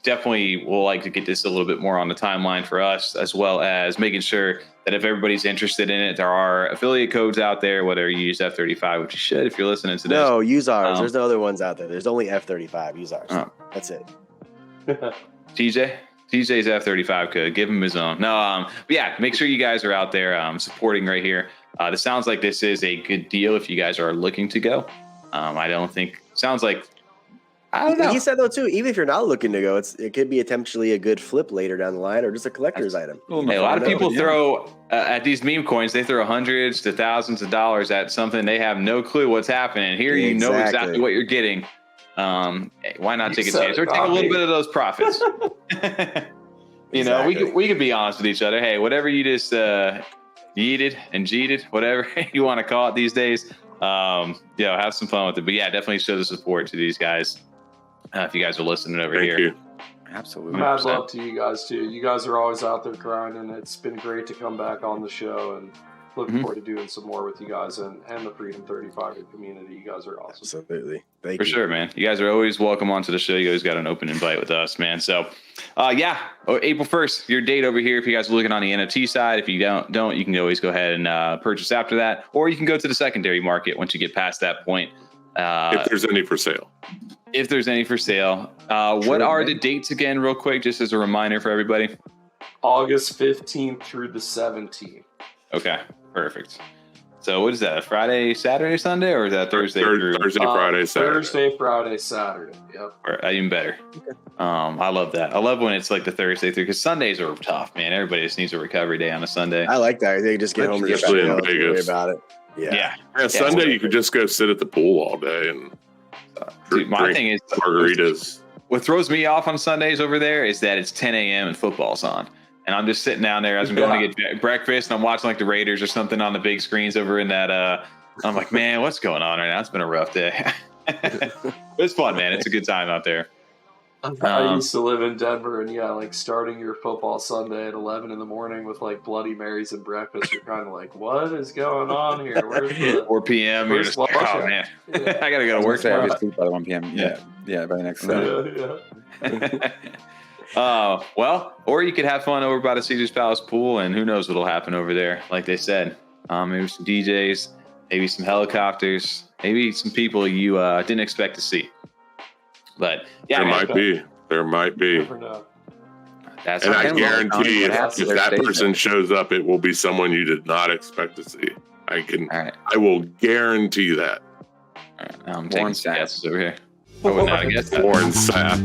definitely we'll like to get this a little bit more on the timeline for us, as well as making sure that if everybody's interested in it, there are affiliate codes out there, whether you use F35, which you should if you're listening to this. No, use ours. There's no other ones out there. There's only F35. Use ours. That's it. TJ's F35 code. Give him his own. No, but yeah, make sure you guys are out there supporting right here. This sounds like this is a good deal if you guys are looking to go. I don't know. He said though too, even if you're not looking to go, it could be potentially a good flip later down the line, or just a collector's item. Hey, a lot of people throw at these meme coins. They throw hundreds to thousands of dollars at something. They have no clue what's happening. Here, you know exactly what you're getting. Why not take a chance or take a little bit of those profits? We could be honest with each other. Hey, whatever you just yeeted and jeeted, whatever you want to call it these days. Have some fun with it. But yeah, definitely show the support to these guys. If you guys are listening over here. You. Absolutely. Mad love to you guys too. You guys are always out there grinding. It's been great to come back on the show, and looking forward to doing some more with you guys and the Freedom 35 community. You guys are awesome. Absolutely. Thank you. For sure, man. You guys are always welcome onto the show. You guys got an open invite with us, man. So, April 1st, your date over here. If you guys are looking on the NFT side, if you don't, you can always go ahead and purchase after that, or you can go to the secondary market once you get past that point. If there's any for sale. If there's any for sale. What are the dates again, real quick, just as a reminder for everybody? August 15th through the 17th. Okay, perfect. So what is that? Friday, Saturday, Sunday, or is that Thursday? Thursday, Friday, Saturday. Thursday, Friday, Saturday. Yep. Even better. Okay. I love that. I love when it's like the Thursday through, because Sundays are tough, man. Everybody just needs a recovery day on a Sunday. I like that. They just get home and just worry about it. Yeah. Sunday you could just go sit at the pool all day and dude, my thing is margaritas. What throws me off on Sundays over there is that it's 10 a.m. and football's on. And I'm just sitting down there as I'm going to get breakfast, and I'm watching like the Raiders or something on the big screens over in that. I'm like, man, what's going on right now? It's been a rough day. It's fun, man. It's a good time out there. I used to live in Denver, and like starting your football Sunday at 11 in the morning with like Bloody Marys and breakfast, you're kind of like, what is going on here? Where's the 4 p.m. You're just like, oh man, I gotta go to work tomorrow. By 1 p.m. Yeah, by the next day. Well, or you could have fun over by the Caesar's Palace pool, and who knows what'll happen over there. Like they said, maybe some DJs, maybe some helicopters, maybe some people you didn't expect to see. But yeah, there might be. That's and I guarantee if that person shows up, it will be someone you did not expect to see. I will guarantee that. All right, I'm taking some guesses over here. I would not have guessed that. Warren Sapp.